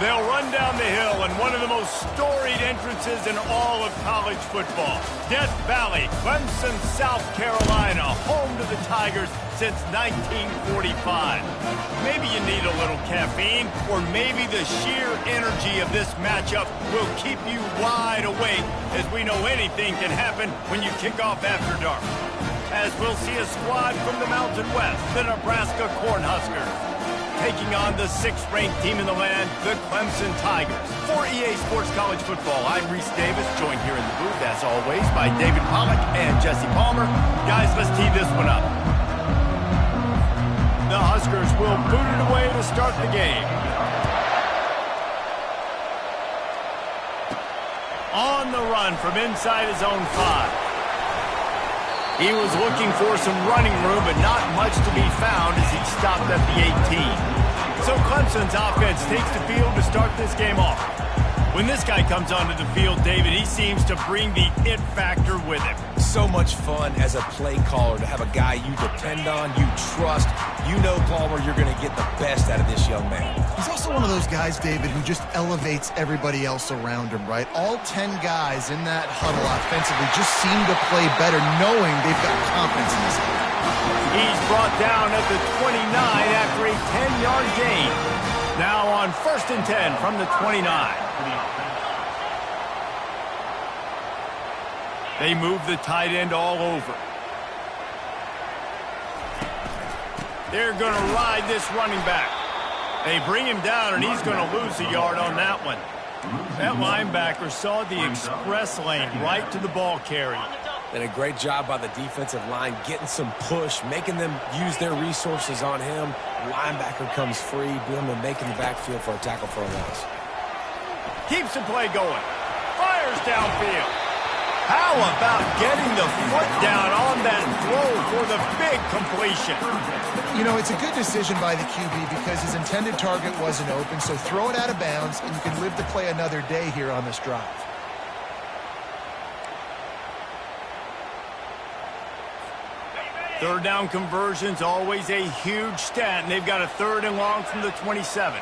They'll run down the hill in one of the most storied entrances in all of college football. Death Valley, Clemson, South Carolina, home to the Tigers since 1945. Maybe you need a little caffeine, or maybe the sheer energy of this matchup will keep you wide awake, as we know anything can happen when you kick off after dark. As we'll see a squad from the Mountain West, the Nebraska Cornhuskers, taking on the 6th-ranked team in the land, the Clemson Tigers. For EA Sports College Football, I'm Reese Davis, joined here in the booth, as always, by David Pollack and Jesse Palmer. Guys, let's tee this one up. The Huskers will boot it away to start the game. On the run from inside his own 5. He was looking for some running room, but not much to be found as he stopped at the 18. So Clemson's offense takes the field to start this game off. When this guy comes onto the field, David, he seems to bring the it factor with him. So much fun as a play caller to have a guy you depend on, you trust. You know, Palmer, you're going to get the best out of this young man. He's also one of those guys, David, who just elevates everybody else around him, right? All 10 guys in that huddle offensively just seem to play better knowing they've got confidence in this game. He's brought down at the 29 after a 10-yard gain. Now on 1st and 10 from the 29. They move the tight end all over. They're going to ride this running back. They bring him down, and he's going to lose a yard on that one. That linebacker saw the express lane right to the ball carrier. And a great job by the defensive line getting some push, making them use their resources on him. Linebacker comes free, boom, and making the backfield for a tackle for a loss. Keeps the play going. Fires downfield. How about getting the foot down on that throw for the big completion? You know, it's a good decision by the QB because his intended target wasn't open, so throw it out of bounds, and you can live to play another day here on this drive. Third down conversion's always a huge stat, and they've got a 3rd and long from the 27.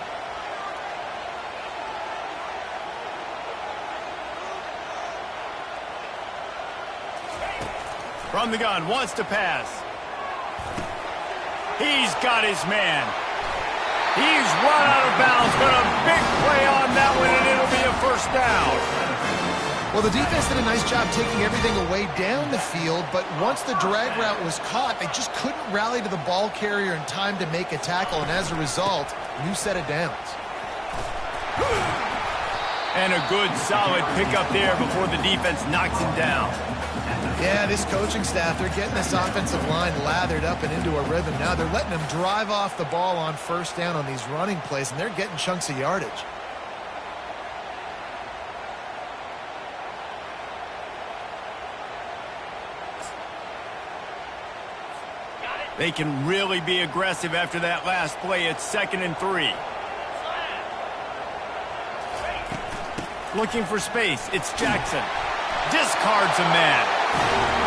From the gun, wants to pass. He's got his man. He's run out of bounds, but a big play on that one, and it'll be a 1st down. Well, the defense did a nice job taking everything away down the field, but once the drag route was caught, they just couldn't rally to the ball carrier in time to make a tackle, and as a result, new set of downs. And a good, solid pickup there before the defense knocks him down. Yeah, this coaching staff, they're getting this offensive line lathered up and into a rhythm. Now they're letting them drive off the ball on 1st down on these running plays, and they're getting chunks of yardage. They can really be aggressive after that last play. It's 2nd and 3. Looking for space. It's Jackson. Discards a man.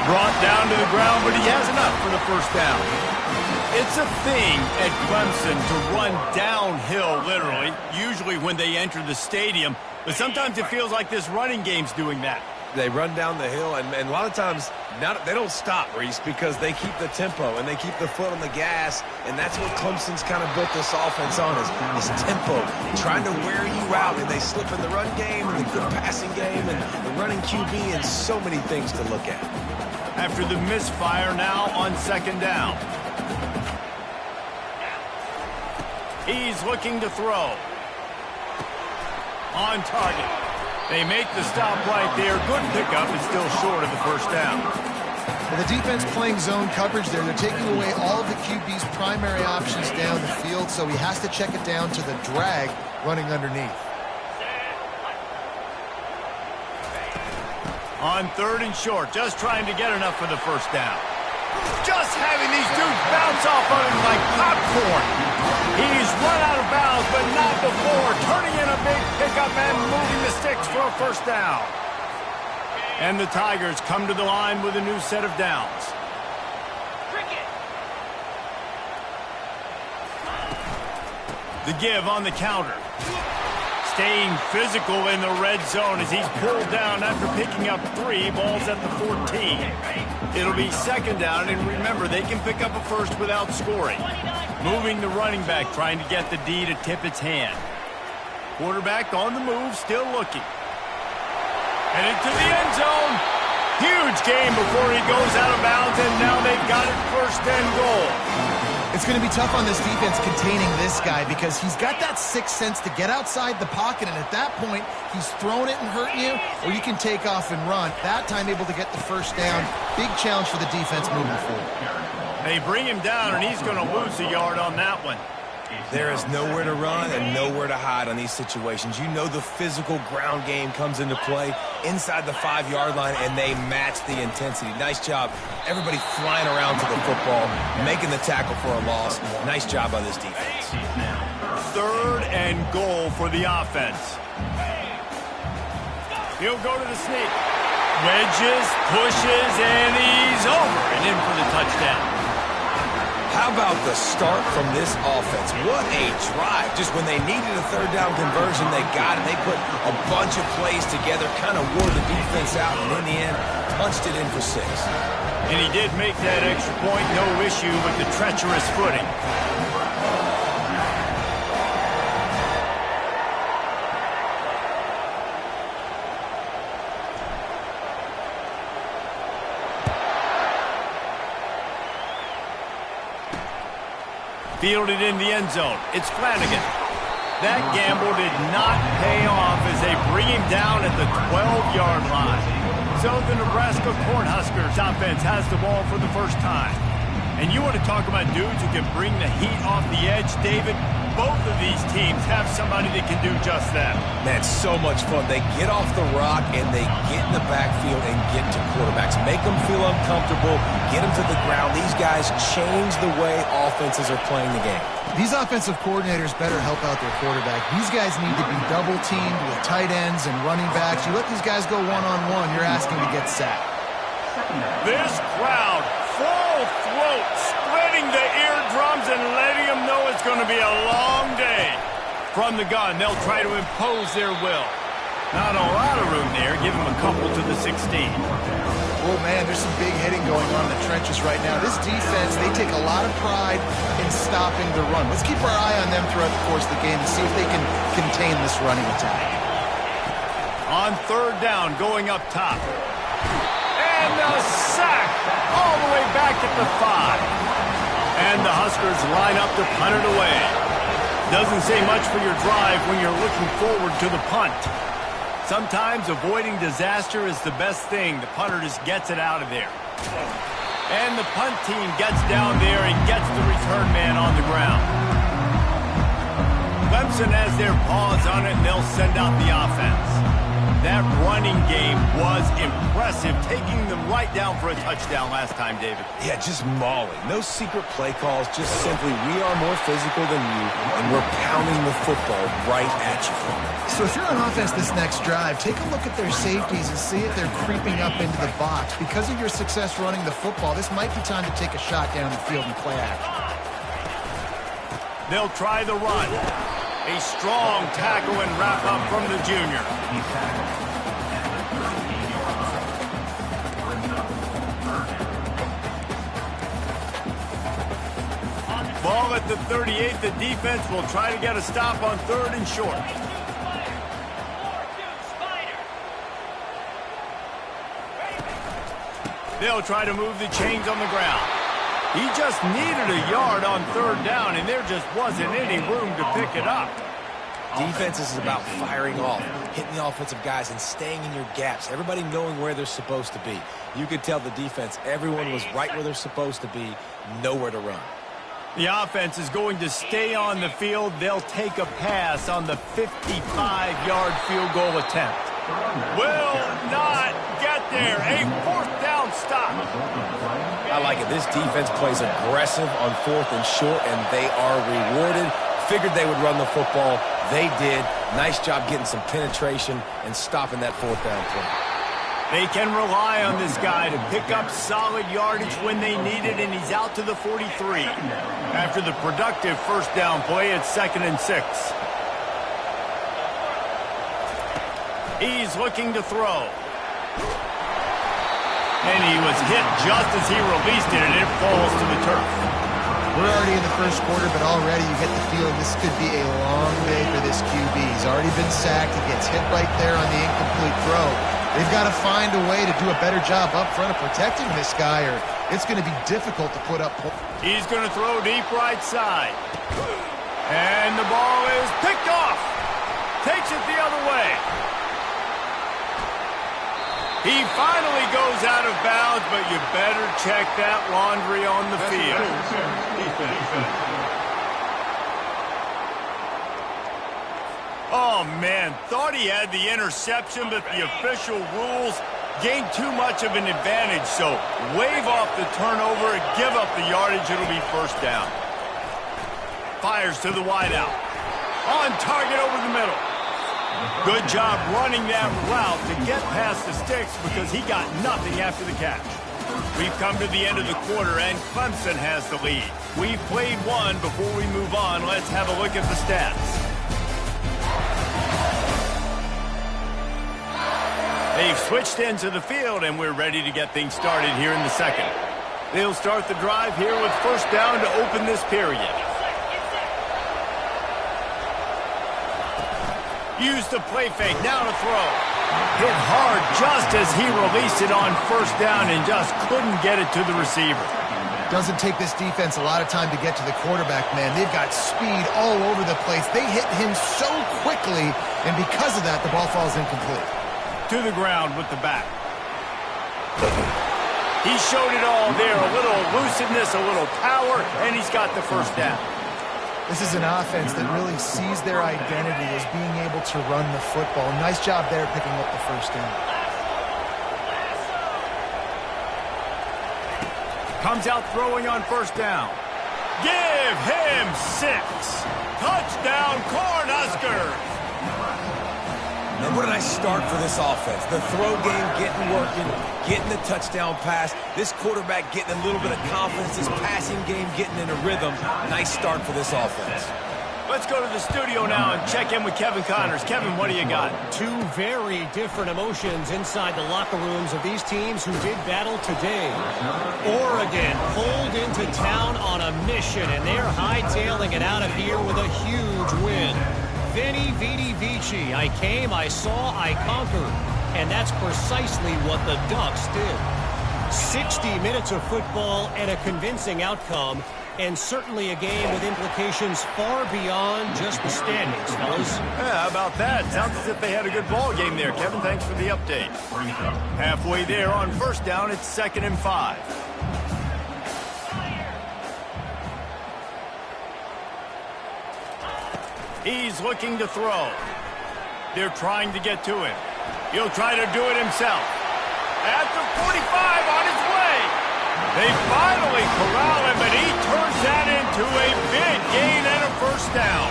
Brought down to the ground, but he has enough for the 1st down. It's a thing at Clemson to run downhill, literally, usually when they enter the stadium. But sometimes it feels like this running game's doing that. They run down the hill, and a lot of times they don't stop, Reese, because they keep the tempo and they keep the foot on the gas, and that's what Clemson's kind of built this offense on, is tempo, trying to wear you out, and they slip in the run game and the good passing game and the running QB and so many things to look at. After the misfire, now on 2nd down. He's looking to throw. On target. They make the stop right there. Good pickup. It's still short of the 1st down. Well, the defense playing zone coverage there. They're taking away all of the QB's primary options down the field, so he has to check it down to the drag running underneath. On 3rd and short, just trying to get enough for the 1st down. Just having these dudes bounce off of him like popcorn. He's run out of bounds, but not before. Turning in a big pickup and moving the sticks for a 1st down. And the Tigers come to the line with a new set of downs. The give on the counter. staying physical in the red zone as he's pulled down after picking up 3 balls at the 14. It'll be second down, and remember, they can pick up a first without scoring. Moving the running back, trying to get the D to tip its hand. Quarterback on the move, still looking. And into the end zone. Huge game before he goes out of bounds, and now they've got it first and goal. It's going to be tough on this defense containing this guy because he's got that sixth sense to get outside the pocket, and at that point, he's throwing it and hurting you, or you can take off and run. That time able to get the first down. Big challenge for the defense moving forward. They bring him down, and he's going to lose a yard on that one. There is nowhere to run and nowhere to hide on these situations. You know the physical ground game comes into play inside the 5-yard line, and they match the intensity. Nice job. Everybody flying around to the football, making the tackle for a loss. Nice job by this defense. Third and goal for the offense. He'll go to the sneak. Wedges, pushes, and he's over and in for the touchdown. How about the start from this offense? What a drive. Just when they needed a third down conversion, they got it. They put a bunch of plays together, kind of wore the defense out, and in the end, punched it in for 6. And he did make that extra point, no issue with the treacherous footing. Fielded in the end zone. It's Flanagan. That gamble did not pay off as they bring him down at the 12-yard line. So the Nebraska Cornhuskers offense has the ball for the first time. And you want to talk about dudes who can bring the heat off the edge, David? Both of these teams have somebody that can do just that. Man, so much fun. They get off the rock and they get in the backfield and get to quarterbacks. Make them feel uncomfortable, get them to the ground. These guys change the way offenses are playing the game. These offensive coordinators better help out their quarterback. These guys need to be double-teamed with tight ends and running backs. You let these guys go one-on-one, you're asking to get sacked. This crowd, full throat, splitting the eardrums and letting them know it's going to be a long day. From the gun, they'll try to impose their will. Not a lot of room there. Give them a couple to the 16. Oh, man, there's some big hitting going on in the trenches right now. This defense, they take a lot of pride in stopping the run. Let's keep our eye on them throughout the course of the game and see if they can contain this running attack. On third down, going up top. And a sack all the way back at the 5. And the Huskers line up to punt it away. Doesn't say much for your drive when you're looking forward to the punt. Sometimes avoiding disaster is the best thing. The punter just gets it out of there. And the punt team gets down there and gets the return man on the ground. Clemson has their paws on it, and they'll send out the offense. That running game was impressive, taking them right down for a touchdown last time, David. Yeah, just mauling. No secret play calls, just simply we are more physical than you, and we're pounding the football right at you. So if you're on offense this next drive, take a look at their safeties and see if they're creeping up into the box. Because of your success running the football, this might be time to take a shot down the field and play action. They'll try the run. A strong tackle and wrap-up from the junior. Ball at the 38. The defense will try to get a stop on third and short. They'll try to move the chains on the ground. He just needed a yard on third down, and there just wasn't any room to pick it up. Defense is about firing off, hitting the offensive guys, and staying in your gaps. Everybody knowing where they're supposed to be. You could tell the defense, everyone was right where they're supposed to be, nowhere to run. The offense is going to stay on the field. They'll take a pass on the 55-yard field goal attempt. Will not get there. A fourth down stop. I like it. This defense plays aggressive on fourth and short, and they are rewarded. Figured they would run the football. They did. Nice job getting some penetration and stopping that fourth down play. They can rely on this guy to pick up solid yardage when they need it, and he's out to the 43. After the productive first down play, it's 2nd and 6. He's looking to throw. And he was hit just as he released it, and it falls to the turf. We're already in the first quarter, but already you get the feeling this could be a long day for this QB. He's already been sacked. He gets hit right there on the incomplete throw. They've got to find a way to do a better job up front of protecting this guy, or it's going to be difficult to put up points. He's going to throw deep right side. And the ball is picked off. Takes it the other way. He finally goes out of bounds, but you better check that laundry on the field. Oh, man, thought he had the interception, but the official rules gained too much of an advantage, so wave off the turnover and give up the yardage. It'll be first down. Fires to the wideout. On target over the middle. Good job running that route to get past the sticks because he got nothing after the catch. We've come to the end of the quarter, and Clemson has the lead. We've played one. Before we move on, let's have a look at the stats. They've switched into the field, and we're ready to get things started here in the second. They'll start the drive here with first down to open this period. Use the play fake, now to throw. Hit hard just as he released it on first down and just couldn't get it to the receiver. Doesn't take this defense a lot of time to get to the quarterback, man. They've got speed all over the place. They hit him so quickly, and because of that, the ball falls incomplete. To the ground with the back. He showed it all there. A little elusiveness, a little power, and he's got the first down. This is an offense that really sees their identity as being able to run the football. Nice job there picking up the first down. Comes out throwing on first down. Give him 6. Touchdown, Cornhuskers. And what a nice start for this offense. The throw game getting working, getting the touchdown pass. This quarterback getting a little bit of confidence. This passing game getting in a rhythm. Nice start for this offense. Let's go to the studio now and check in with Kevin Connors. Kevin, what do you got? Two very different emotions inside the locker rooms of these teams who did battle today. Oregon pulled into town on a mission, and they're hightailing it out of here with a huge win. Veni, Vidi, Vici. I came, I saw, I conquered. And that's precisely what the Ducks did. 60 minutes of football and a convincing outcome, and certainly a game with implications far beyond just the standings, fellas. Yeah, how about that? Sounds as if they had a good ball game there, Kevin. Thanks for the update. Halfway there on first down, it's 2nd and 5. He's looking to throw. They're trying to get to him. He'll try to do it himself. At the 45 on his way. They finally corral him, and he turns that into a big gain and a first down.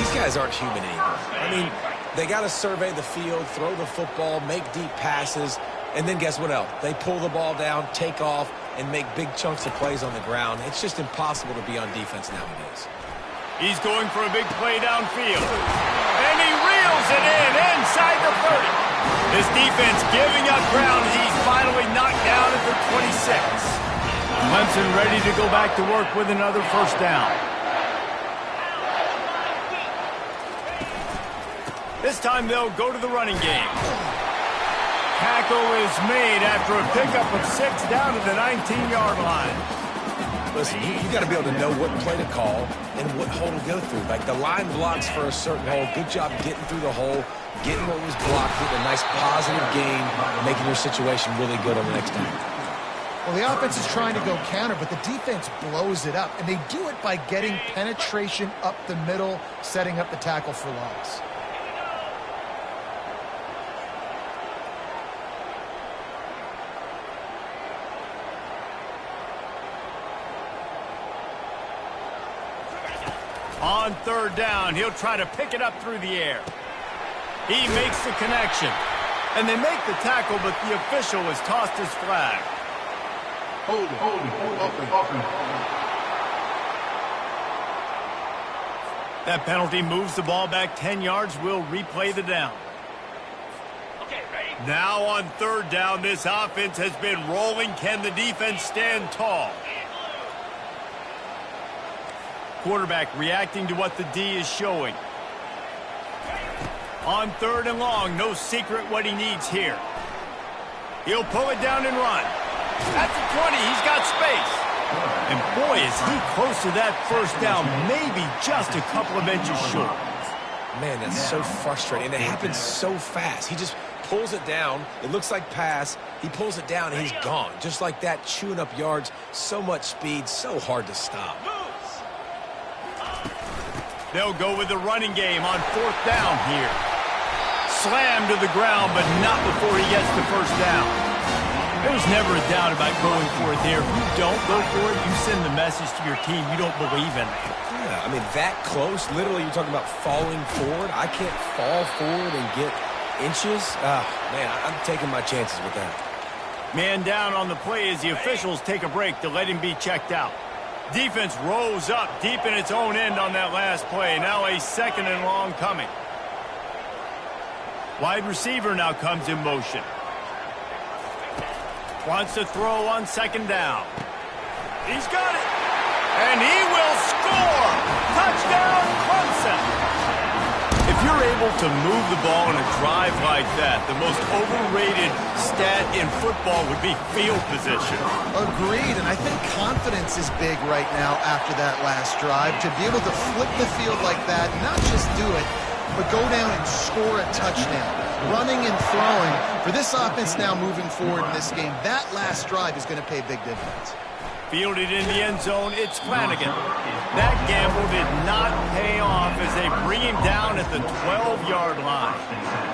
These guys aren't human anymore. I mean, they got to survey the field, throw the football, make deep passes, and then guess what else? They pull the ball down, take off, and make big chunks of plays on the ground. It's just impossible to be on defense nowadays. He's going for a big play downfield. And he reels it in inside the 30. This defense giving up ground. He's finally knocked down at the 26. Clemson ready to go back to work with another first down. This time they'll go to the running game. Tackle is made after a pickup of 6 down to the 19-yard line. Listen, you got to be able to know what play to call and what hole to go through. Like the line blocks for a certain hole. Good job getting through the hole, getting what was blocked, getting a nice positive gain, making your situation really good on the next time. Well, the offense is trying to go counter, but the defense blows it up, and they do it by getting penetration up the middle, setting up the tackle for loss. On third down, he'll try to pick it up through the air. He makes the connection. And they make the tackle, but the official has tossed his flag. Hold it. That penalty moves the ball back 10 yards. We'll replay the down. Now on third down, this offense has been rolling. Can the defense stand tall? Quarterback reacting to what the D is showing. On third and long, no secret what he needs here. He'll pull it down and run. That's the 20. He's got space. And boy, is he close to that first down, maybe just a couple of inches short. Man, that's so frustrating. And it happens so fast. He just pulls it down. It looks like pass. He pulls it down, and he's gone. Just like that, chewing up yards. So much speed, so hard to stop. They'll go with the running game on fourth down here. Slammed to the ground, but not before he gets the first down. There's never a doubt about going for it there. If you don't go for it, you send the message to your team you don't believe in it. Yeah, I mean, that close, literally, you're talking about falling forward. I can't fall forward and get inches. Man, I'm taking my chances with that. Man down on the play as the officials take a break to let him be checked out. Defense rolls up deep in its own end on that last play. Now a second and long coming. Wide receiver now comes in motion. Wants to throw on second down. He's got it. And he will score. Touchdown, Clemson. If you're able to move the ball in a drive like that, the most overrated stat in football would be field position. Agreed, and I think confidence is big right now after that last drive. To be able to flip the field like that, not just do it, but go down and score a touchdown. Running and throwing. For this offense now moving forward in this game, that last drive is going to pay big dividends. Fielded in the end zone, it's Flanagan. That gamble did not pay off as they bring him down at the 12-yard line.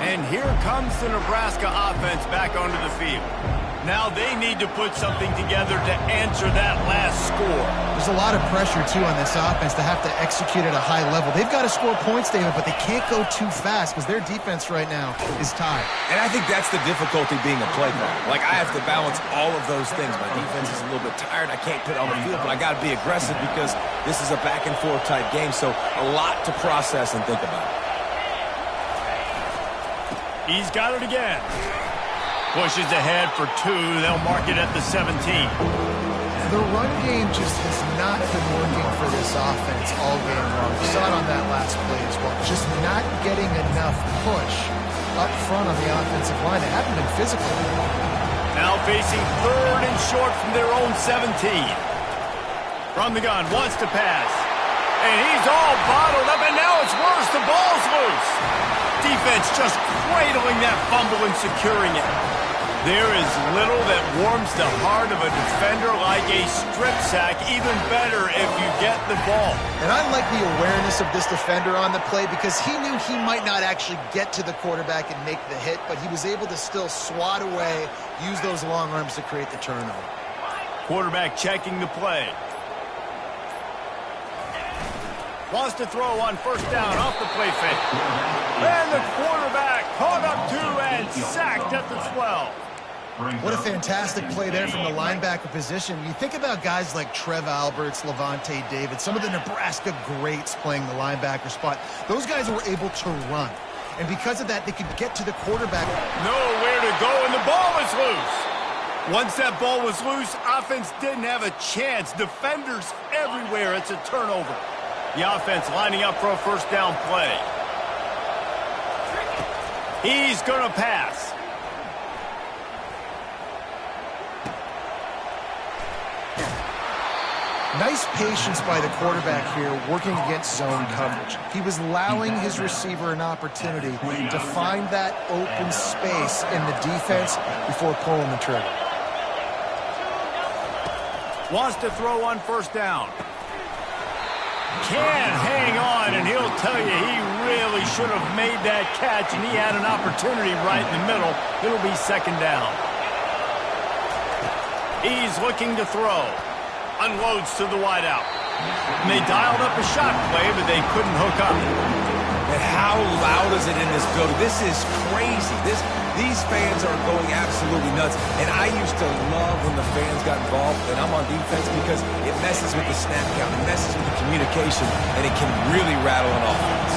And here comes the Nebraska offense back onto the field. Now they need to put something together to answer that last score. There's a lot of pressure, too, on this offense to have to execute at a high level. They've got to score points, David, but they can't go too fast because their defense right now is tired. And I think that's the difficulty being a play caller. Like, I have to balance all of those things. My defense is a little bit tired. I can't put it on the field, but I got to be aggressive because this is a back-and-forth type game, so a lot to process and think about. He's got it again. Pushes ahead for two. They'll mark it at the 17. The run game just has not been working for this offense all game long. We saw it on that last play as well. Just not getting enough push up front on the offensive line. They haven't been physical. Now facing third and short from their own 17. From the gun, wants to pass. And he's all bottled up, and now it's worse. The ball's loose. Defense just cradling that fumble and securing it. There is little that warms the heart of a defender like a strip sack. Even better if you get the ball. And I like the awareness of this defender on the play because he knew he might not actually get to the quarterback and make the hit, but he was able to still swat away, use those long arms to create the turnover. Quarterback checking the play. Wants to throw on first down off the play fake. And the quarterback caught up to and sacked at the 12. What a fantastic play there from the linebacker position. You think about guys like Trev Alberts, Levante David, some of the Nebraska greats playing the linebacker spot. Those guys were able to run. And because of that, they could get to the quarterback. Nowhere to go, and the ball is loose. Once that ball was loose, offense didn't have a chance. Defenders everywhere. It's a turnover. The offense lining up for a first down play. He's going to pass. Nice patience by the quarterback here working against zone coverage. He was allowing his receiver an opportunity to find that open space in the defense before pulling the trigger. Wants to throw on first down. Can hang on, and he'll tell you he really should have made that catch, and he had an opportunity right in the middle. It'll be second down. He's looking to throw. Unloads to the wideout. And they dialed up a shot play, but they couldn't hook up. And how loud is it in this building? This is crazy. These fans are going absolutely nuts. And I used to love when the fans got involved, and I'm on defense because it messes with the snap count, it messes with the communication, and it can really rattle an offense.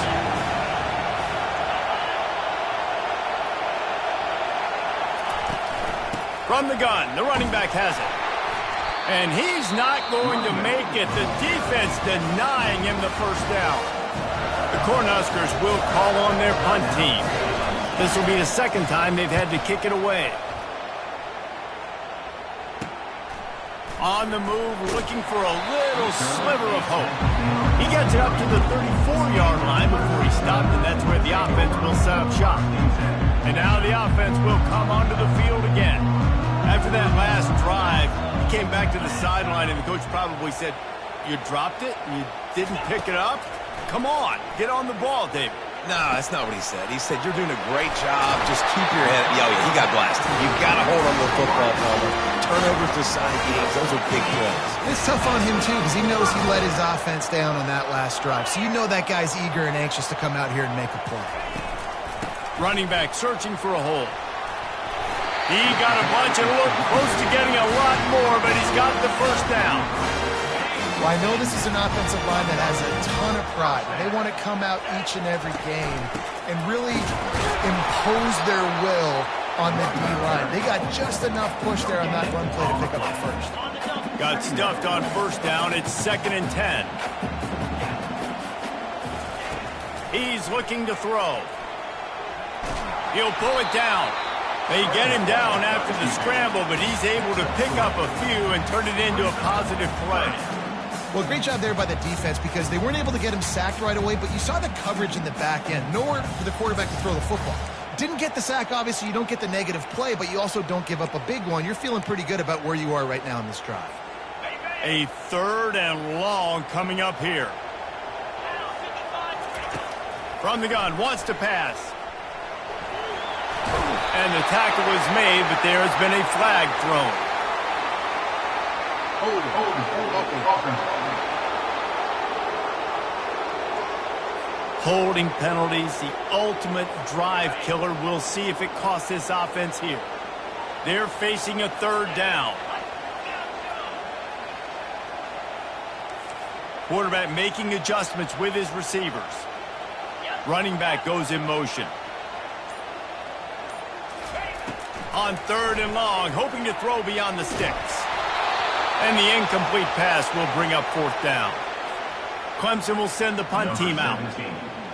From the gun, the running back has it. And he's not going to make it. The defense denying him the first down. The Cornhuskers will call on their punt team. This will be the second time they've had to kick it away. On the move, looking for a little sliver of hope. He gets it up to the 34-yard line before he stopped, and that's where the offense will set up shop. And now the offense will come onto the field again. After that last drive, he came back to the sideline, and the coach probably said, "You dropped it? You didn't pick it up? Come on, get on the ball, David." No, that's not what he said. He said, "You're doing a great job. Just keep your head." Yeah, he got blasted. You've got to hold on to the football, Palmer. Turnovers decide games. Those are big plays. It's tough on him, too, because he knows he let his offense down on that last drive. So you know that guy's eager and anxious to come out here and make a play. Running back searching for a hole. He got a bunch and looked close to getting a lot more, but he's got the first down. Well, I know this is an offensive line that has a ton of pride. They want to come out each and every game and really impose their will on the D-line. They got just enough push there on that run play to pick up the first. Got stuffed on first down. It's 2nd and 10. He's looking to throw. He'll pull it down. They get him down after the scramble, but he's able to pick up a few and turn it into a positive play. Well, great job there by the defense because they weren't able to get him sacked right away, but you saw the coverage in the back end. Nowhere for the quarterback to throw the football. Didn't get the sack, obviously. You don't get the negative play, but you also don't give up a big one. You're feeling pretty good about where you are right now in this drive. A 3rd and long coming up here. From the gun, wants to pass. And the tackle was made, but there has been a flag thrown. Holding penalties, the ultimate drive killer. We'll see if it costs this offense here. They're facing a 3rd down. Quarterback making adjustments with his receivers. Running back goes in motion. On 3rd and long, hoping to throw beyond the sticks. And the incomplete pass will bring up 4th down. Clemson will send the punt team out.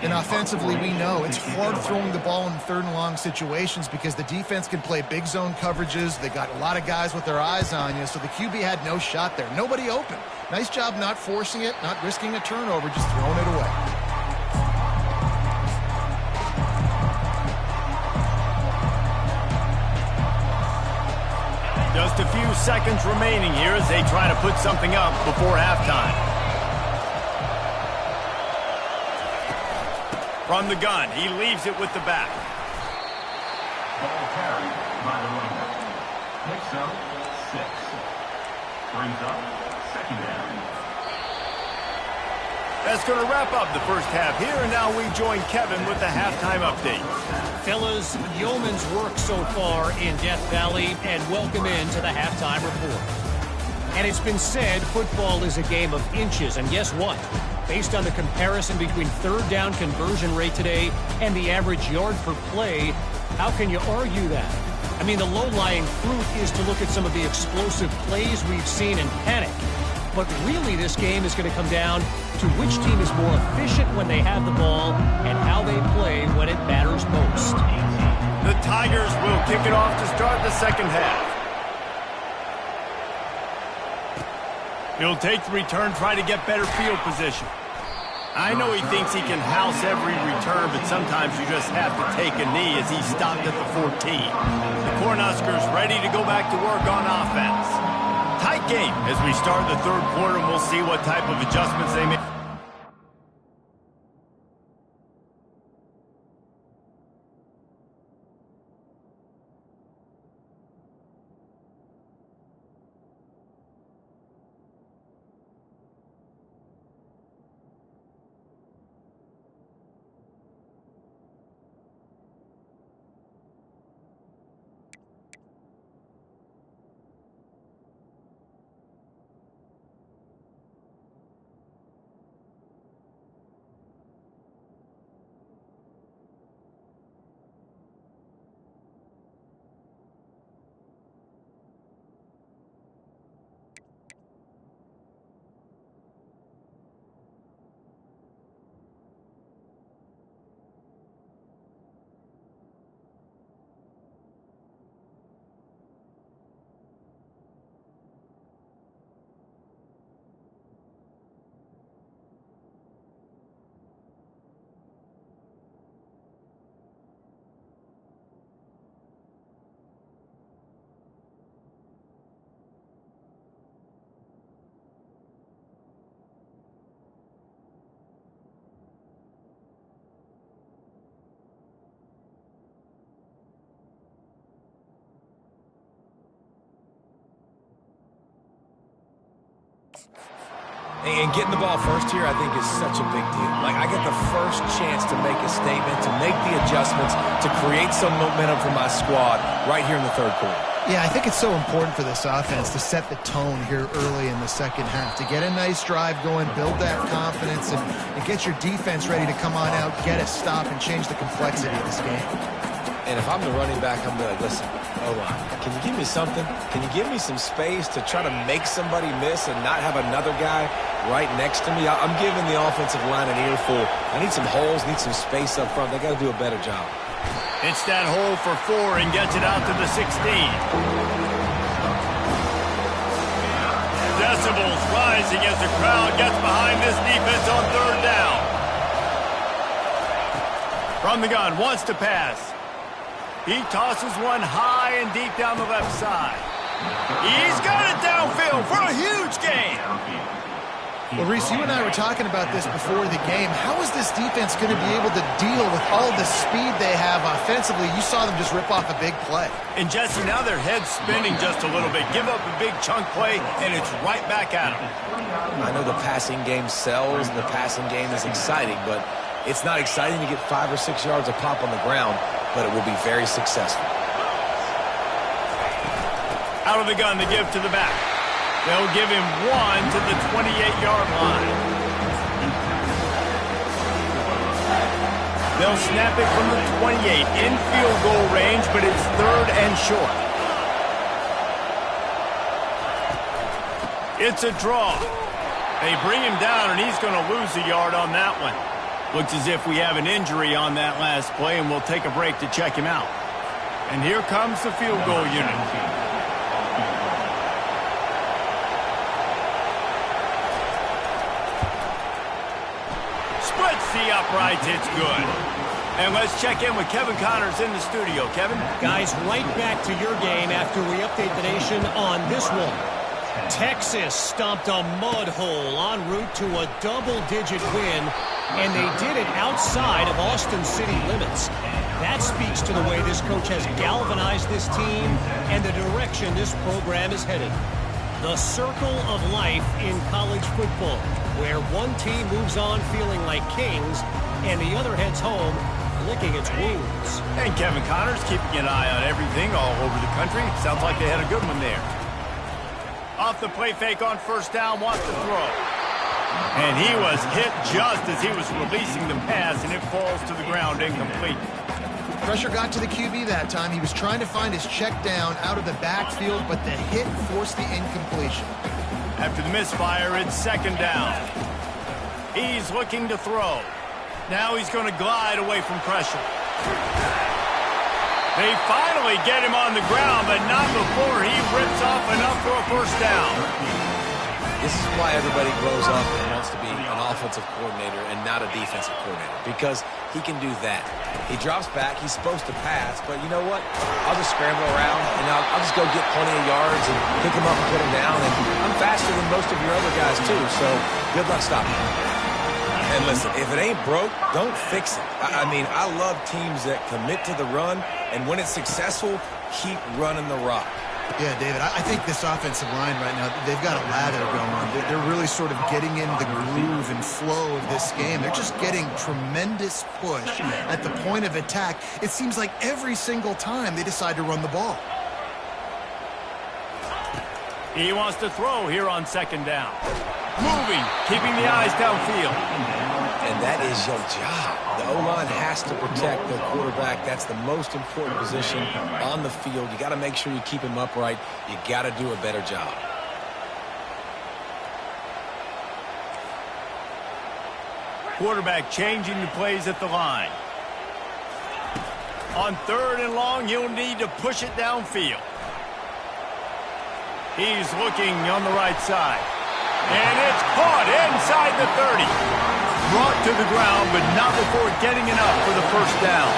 And offensively, we know it's hard throwing the ball in 3rd and long situations because the defense can play big zone coverages. They got a lot of guys with their eyes on you, so the QB had no shot there. Nobody open. Nice job not forcing it, not risking a turnover, just throwing it away. Just a few seconds remaining here as they try to put something up before halftime. From the gun, he leaves it with the back. Ball carried by the running back. Picks up 6. Brings up 2nd down. That's going to wrap up the first half here, and now we join Kevin with the halftime update. Fellas, yeoman's work so far in Death Valley, and welcome into the halftime report. And it's been said football is a game of inches, and guess what? Based on the comparison between 3rd down conversion rate today and the average yard per play, how can you argue that? I mean, the low-lying fruit is to look at some of the explosive plays we've seen and panic. But really, this game is going to come down to which team is more efficient when they have the ball and how they play when it matters most. The Tigers will kick it off to start the second half. He'll take the return, try to get better field position. I know he thinks he can house every return, but sometimes you just have to take a knee as he stopped at the 14. The Cornhuskers ready to go back to work on offense. Tight game as we start the 3rd quarter, and we'll see what type of adjustments they make. And getting the ball first here, I think, is such a big deal. Like, I get the first chance to make a statement, to make the adjustments, to create some momentum for my squad right here in the third quarter. Yeah, I think it's so important for this offense to set the tone here early in the second half, to get a nice drive going, build that confidence, and get your defense ready to come on out, get a stop, and change the complexity of this game. And if I'm the running back, I'm like, listen, O-line, can you give me something? Can you give me some space to try to make somebody miss and not have another guy right next to me? I'm giving the offensive line an earful. I need some holes, need some space up front. They got to do a better job. It's that hole for 4 and gets it out to the 16. Decibels rising as the crowd gets behind this defense on third down. From the gun, wants to pass. He tosses one high and deep down the left side. He's got it downfield for a huge gain. Well, Reese, you and I were talking about this before the game. How is this defense going to be able to deal with all the speed they have offensively? You saw them just rip off a big play. And, Jesse, now their head's spinning just a little bit. Give up a big chunk play, and it's right back at them. I know the passing game sells, and the passing game is exciting, but it's not exciting to get 5 or 6 yards of pop on the ground, but it will be very successful. Out of the gun to give to the back. They'll give him 1 to the 28-yard line. They'll snap it from the 28 in field goal range, but it's third and short. It's a draw. They bring him down, and he's going to lose a yard on that one. Looks as if we have an injury on that last play, and we'll take a break to check him out. And here comes the field goal unit. Splits the uprights, it's good. And let's check in with Kevin Connors in the studio. Kevin? Guys, right back to your game after we update the nation on this one. Texas stomped a mud hole en route to a double-digit win, and they did it outside of Austin city limits. That speaks to the way this coach has galvanized this team and the direction this program is headed. The circle of life in college football, where one team moves on feeling like kings and the other heads home licking its wounds. And Kevin Connors keeping an eye on everything all over the country. Sounds like they had a good one there. Off the play fake on first down, wants to throw. And he was hit just as he was releasing the pass, and it falls to the ground incomplete. Pressure got to the QB that time. He was trying to find his check down out of the backfield, but the hit forced the incompletion. After the misfire, it's second down. He's looking to throw. Now he's going to glide away from pressure. They finally get him on the ground, but not before he rips off enough for a first down. This is why everybody grows up and wants to be an offensive coordinator and not a defensive coordinator, because he can do that. He drops back. He's supposed to pass, but you know what? I'll just scramble around, and I'll just go get plenty of yards and pick him up and put him down, and I'm faster than most of your other guys, too, so good luck stopping him. And listen, if it ain't broke, don't fix it. I mean, I love teams that commit to the run, and when it's successful, keep running the rock. Yeah, David, I think this offensive line right now, they've got a lather going on. They're really sort of getting in the groove and flow of this game. They're just getting tremendous push at the point of attack. It seems like every single time they decide to run the ball. He wants to throw here on second down. Moving, keeping the eyes downfield. And that is your job. The O-line has to protect their quarterback. That's the most important position on the field. You got to make sure you keep him upright. You got to do a better job. Quarterback changing the plays at the line. On third and long, he'll need to push it downfield. He's looking on the right side. And it's caught inside the 30. Brought to the ground, but not before getting enough for the first down.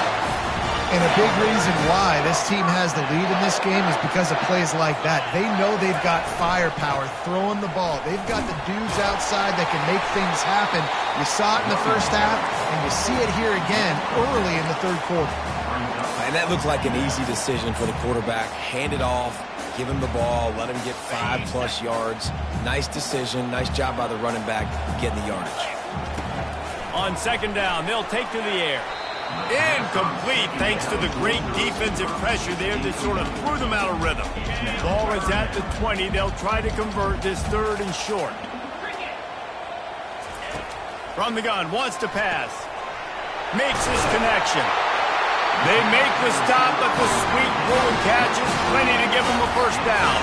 And a big reason why this team has the lead in this game is because of plays like that. They know they've got firepower throwing the ball. They've got the dudes outside that can make things happen. You saw it in the first half, and you see it here again early in the third quarter. And that looked like an easy decision for the quarterback. Hand it off. Give him the ball. Let him get 5+ yards. Nice decision. Nice job by the running back getting the yardage. On second down, they'll take to the air. Incomplete thanks to the great defensive pressure there that sort of threw them out of rhythm. Ball is at the 20. They'll try to convert this 3rd and short. From the gun, wants to pass. Makes his connection. They make the stop, but the sweet rolling catch is plenty to give them a first down.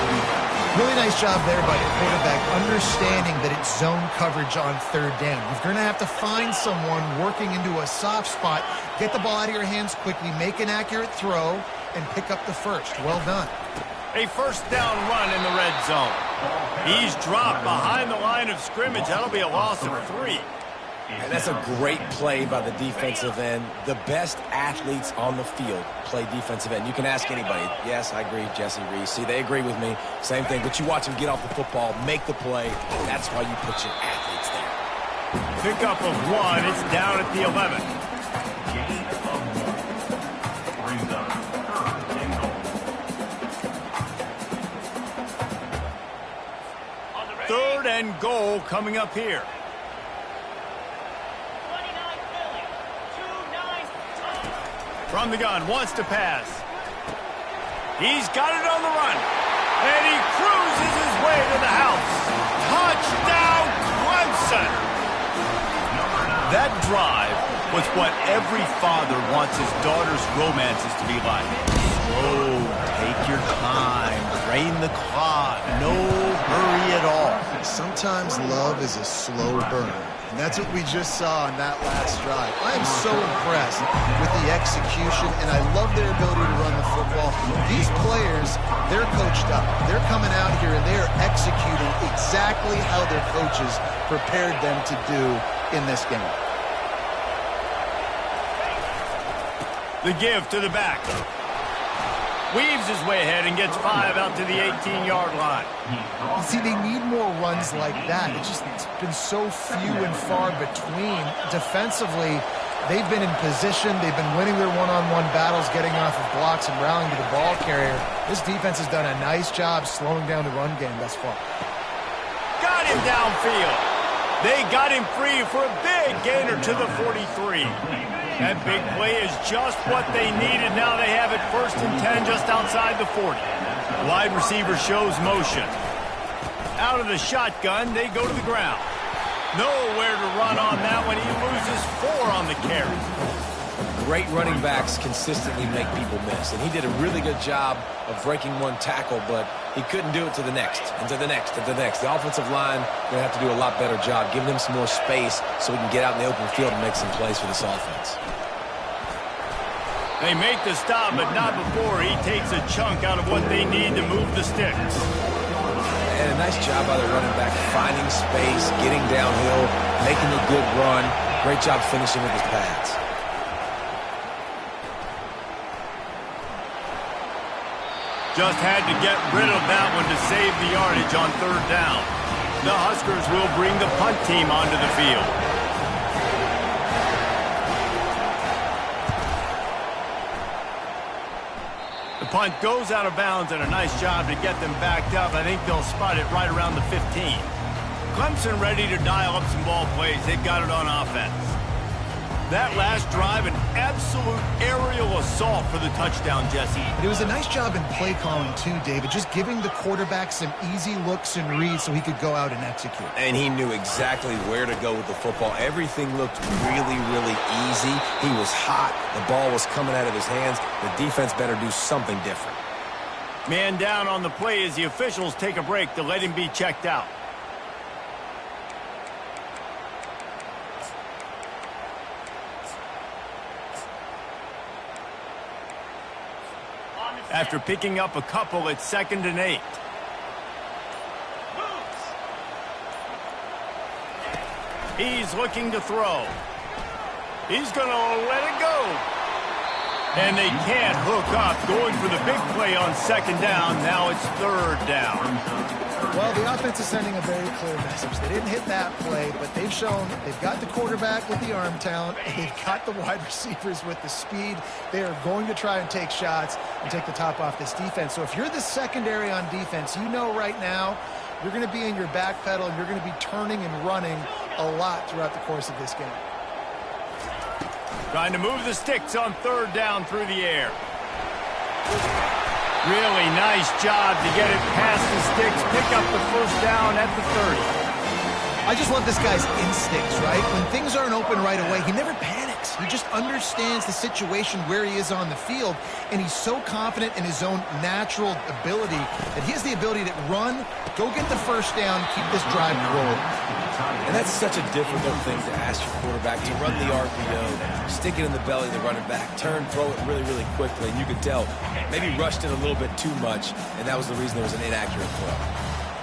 Really nice job there by the quarterback, understanding that it's zone coverage on 3rd down. You're going to have to find someone working into a soft spot, get the ball out of your hands quickly, make an accurate throw, and pick up the first. Well done. A first down run in the red zone. He's dropped behind the line of scrimmage. That'll be a loss of 3. And that's a great play by the defensive end. The best athletes on the field play defensive end. You can ask anybody. Yes, I agree, Jesse Reese. See, they agree with me. Same thing. But you watch them get off the football, make the play. That's why you put your athletes there. Pickup of 1. It's down at the 11. Gain of 1. Brings up 3rd and goal. 3rd and goal coming up here. From the gun, wants to pass. He's got it on the run. And he cruises his way to the house. Touchdown, Clemson! That drive was what every father wants his daughter's romances to be like. Slow, take your time, drain the clock, no hurry at all. Sometimes love is a slow burn. And that's what we just saw on that last drive. I am so impressed with the execution, and I love their ability to run the football. These players, they're coached up. They're coming out here, and they're executing exactly how their coaches prepared them to do in this game. The give to the back. Weaves his way ahead and gets 5 out to the 18-yard line. You see, they need more runs like that. It's been so few and far between. Defensively, they've been in position. They've been winning their one-on-one battles, getting off of blocks and rallying to the ball carrier. This defense has done a nice job slowing down the run game thus far. Got him downfield. They got him free for a big gainer to the 43. That big play is just what they needed. Now they have it 1st and 10 just outside the 40. Wide receiver shows motion. Out of the shotgun, they go to the ground. Nowhere to run on that one. He loses 4 on the carry. Great running backs consistently make people miss. And he did a really good job of breaking one tackle, but he couldn't do it to the next, and to the next, and to the next. The offensive line going to have to do a lot better job, giving him some more space so we can get out in the open field and make some plays for this offense. They make the stop, but not before he takes a chunk out of what they need to move the sticks. And a nice job by the running back, finding space, getting downhill, making a good run. Great job finishing with his pads. Just had to get rid of that one to save the yardage on 3rd down. The Huskers will bring the punt team onto the field. The punt goes out of bounds, and a nice job to get them backed up. I think they'll spot it right around the 15. Clemson ready to dial up some ball plays. They've got it on offense. That last drive, an absolute aerial assault for the touchdown, Jesse. It was a nice job in play calling too, David, just giving the quarterback some easy looks and reads so he could go out and execute. And he knew exactly where to go with the football. Everything looked really, really easy. He was hot. The ball was coming out of his hands. The defense better do something different. Man down on the play as the officials take a break to let him be checked out. After picking up a couple, it's 2nd and 8. He's looking to throw. He's going to let it go. And they can't hook up. Going for the big play on 2nd down. Now it's 3rd down. Well, the offense is sending a very clear message. They didn't hit that play, but they've shown they've got the quarterback with the arm talent. They've got the wide receivers with the speed. They are going to try and take shots and take the top off this defense. So if you're the secondary on defense, you know right now you're going to be in your back pedal and you're going to be turning and running a lot throughout the course of this game. Trying to move the sticks on third down through the air. Really nice job to get it past the sticks, pick up the first down at the 30. I just love this guy's instincts, right? When things aren't open right away, he never panics. He just understands the situation where he is on the field, and he's so confident in his own natural ability that he has the ability to run, go get the first down, keep this drive rolling. And that's such a difficult thing to ask your quarterback to run the RPO, stick it in the belly of the running back, turn, throw it really, really quickly. And you could tell maybe rushed it a little bit too much, and that was the reason there was an inaccurate throw.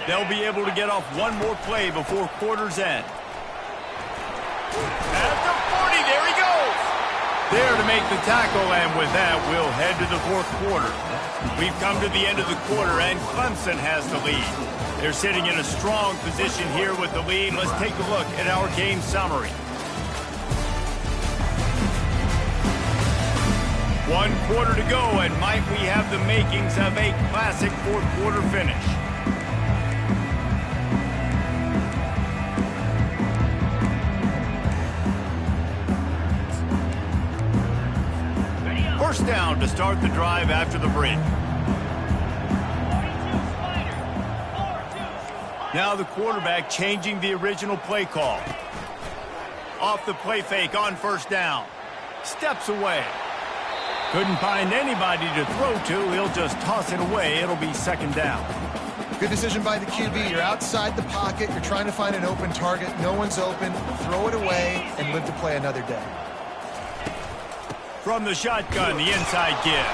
They'll be able to get off one more play before quarter's end. At the 40, there he goes. There to make the tackle, and with that, we'll head to the fourth quarter. We've come to the end of the quarter, and Clemson has the lead. They're sitting in a strong position here with the lead. Let's take a look at our game summary. 1 quarter to go, and might we have the makings of a classic fourth quarter finish. First down to start the drive after the break. Now the quarterback changing the original play call. Off the play fake on first down. Steps away. Couldn't find anybody to throw to. He'll just toss it away. It'll be second down. Good decision by the QB. You're outside the pocket. You're trying to find an open target. No one's open. Throw it away and live to play another day. From the shotgun, the inside give.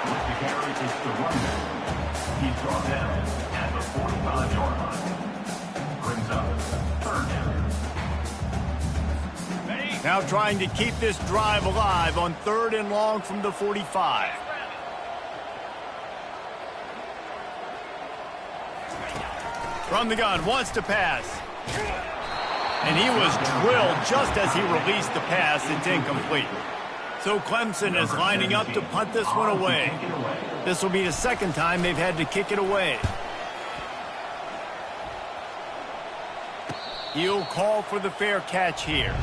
With the carry is the runner. He's brought down at the 45-yard line. Brings up third down. Now trying to keep this drive alive on third and long from the 45. From the gun, wants to pass. And he was drilled just as he released the pass. It's incomplete. So Clemson is lining up to punt this one away. This will be the second time they've had to kick it away. He'll call for the fair catch here.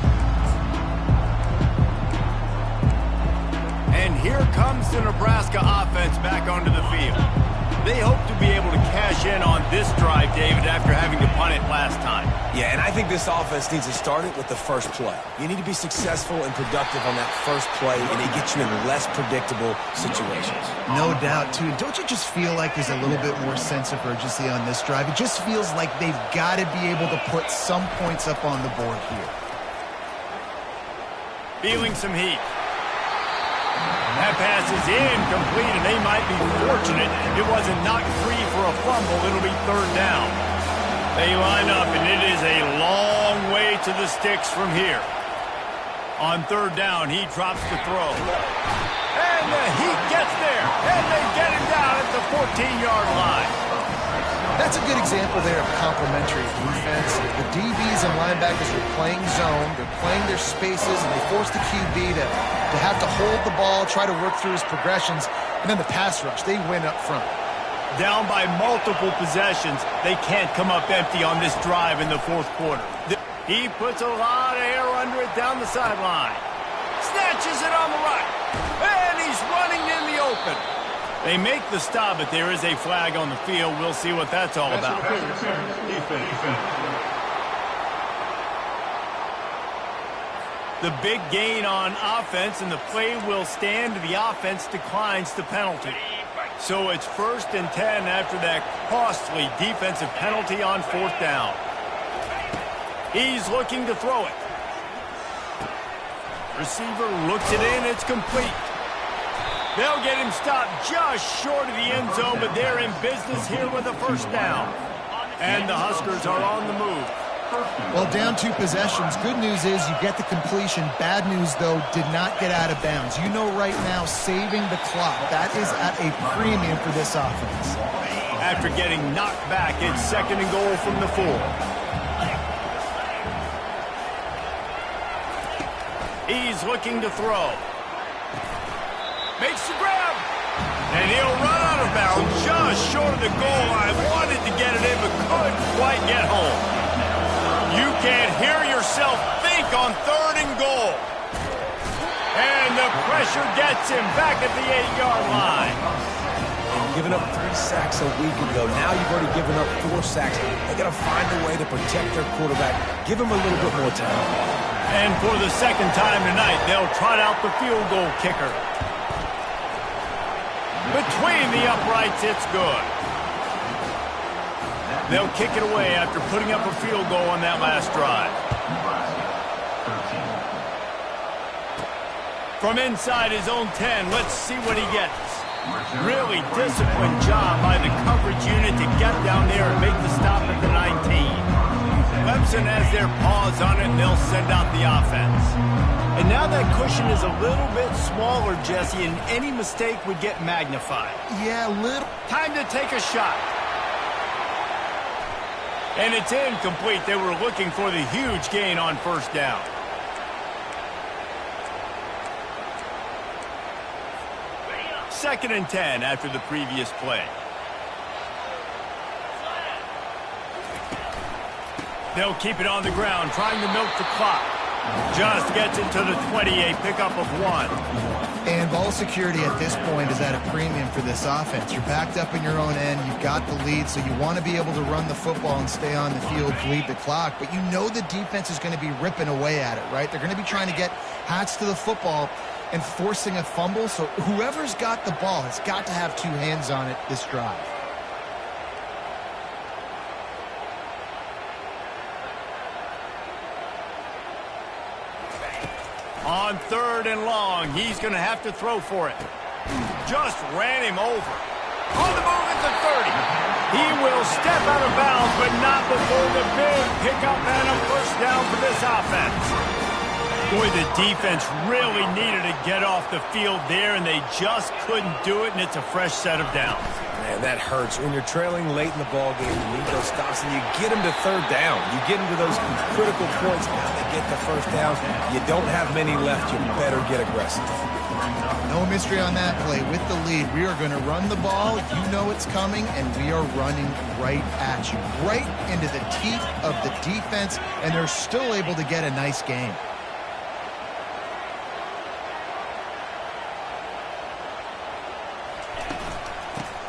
And here comes the Nebraska offense back onto the field. They hope to be able to cash in on this drive, David, after having to punt it last time. Yeah, and I think this offense needs to start it with the first play. You need to be successful and productive on that first play, and it gets you in less predictable situations. No doubt, too. Don't you just feel like there's a little bit more sense of urgency on this drive? It just feels like they've got to be able to put some points up on the board here. Feeling some heat. That pass is incomplete, and they might be fortunate it wasn't knocked free for a fumble. It'll be third down. They line up, and it is a long way to the sticks from here. On third down, he drops the throw. And the heat gets there, and they get him down at the 14-yard line. That's a good example there of complementary defense. The DBs and linebackers are playing zone, they're playing their spaces, and they force the QB to have to hold the ball, try to work through his progressions, and then the pass rush, they win up front. Down by multiple possessions, they can't come up empty on this drive in the fourth quarter. He puts a lot of air under it down the sideline. Snatches it on the right, and he's running in the open. They make the stop, but there is a flag on the field. We'll see what that's all about. The big gain on offense, and the play will stand. The offense declines the penalty. So it's 1st and 10 after that costly defensive penalty on fourth down. He's looking to throw it. Receiver looks it in. It's complete. They'll get him stopped just short of the end zone, but they're in business here with a first down. And the Huskers are on the move. Well, down 2 possessions. Good news is you get the completion. Bad news, though, did not get out of bounds. You know right now, saving the clock, that is at a premium for this offense. after getting knocked back. It's 2nd and goal from the 4. He's looking to throw. Makes the grab. And he'll run out of bounds just short of the goal line. Wanted to get it in, but couldn't quite get home. You can't hear yourself think on 3rd and goal. And the pressure gets him back at the 8-yard line. Giving up 3 sacks a week ago. Now you've already given up 4 sacks. They got to find a way to protect their quarterback. Give him a little bit more time. And for the 2nd time tonight, they'll trot out the field goal kicker. Between the uprights, it's good. They'll kick it away after putting up a field goal on that last drive. From inside his own 10, let's see what he gets. Really disciplined job by the coverage unit to get down there and make the stop at the 19. Clemson has their paws on it, and they'll send out the offense. And now that cushion is a little bit smaller, Jesse, and any mistake would get magnified. Yeah, little. Time to take a shot. And it's incomplete. They were looking for the huge gain on 1st down. Second and 10 after the previous play. They'll keep it on the ground, trying to milk the clock. Just gets it to the 20, a pickup of 1. And ball security at this point is at a premium for this offense. You're backed up in your own end. You've got the lead, so you want to be able to run the football and stay on the field, bleed the clock. But you know the defense is going to be ripping away at it, right? They're going to be trying to get Hats to the football and forcing a fumble. So whoever's got the ball has got to have 2 hands on it this drive. On 3rd and long, he's going to have to throw for it. Just ran him over. On the move at the 30. He will step out of bounds, but not before the big pickup and a 1st down for this offense. Boy, the defense really needed to get off the field there, and they just couldn't do it, and it's a fresh set of downs. Man, that hurts. When you're trailing late in the ball game, you need those stops, and you get them to 3rd down. You get them to those critical points. Now they get the 1st down. You don't have many left. You better get aggressive. No mystery on that play. With the lead, we are going to run the ball. You know it's coming, and we are running right at you. Right into the teeth of the defense, and they're still able to get a nice game.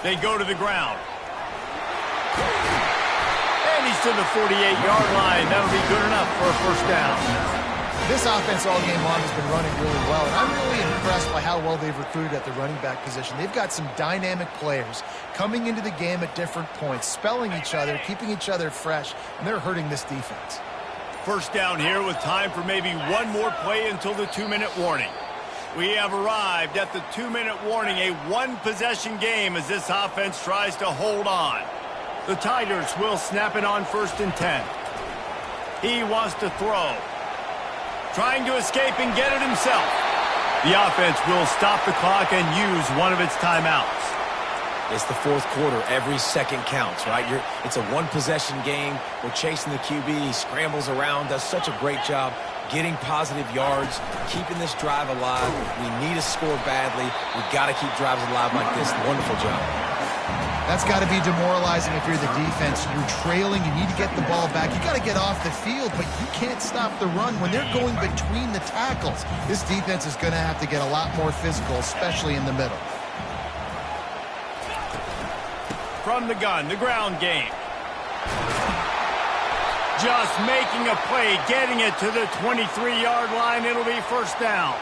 They go to the ground. And he's to the 48-yard line. That'll be good enough for a 1st down. This offense all game long has been running really well, and I'm really impressed by how well they've recruited at the running back position. They've got some dynamic players coming into the game at different points, spelling each other, keeping each other fresh, and they're hurting this defense. 1st down here with time for maybe one more play until the 2-minute warning. We have arrived at the 2-minute warning, a 1-possession game as this offense tries to hold on. The Tigers will snap it on 1st and 10. He wants to throw. Trying to escape and get it himself. The offense will stop the clock and use one of its timeouts. It's the 4th quarter. Every second counts, right? It's a 1-possession game. We're chasing the QB. He scrambles around, does such a great job getting positive yards, keeping this drive alive. We need to score badly. We've got to keep drives alive like this. Wonderful job. That's got to be demoralizing if you're the defense. You're trailing. You need to get the ball back. You got to get off the field, but you can't stop the run. When they're going between the tackles, this defense is going to have to get a lot more physical, especially in the middle. From the gun, the ground game. Just making a play, getting it to the 23-yard line. It'll be 1st down.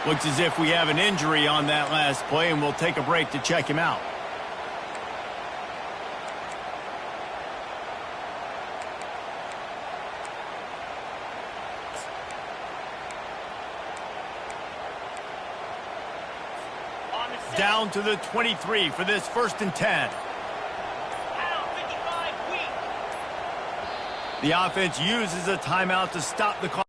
Looks as if we have an injury on that last play, and we'll take a break to check him out. Down to the 23 for this 1st and 10. The offense uses a timeout to stop the clock.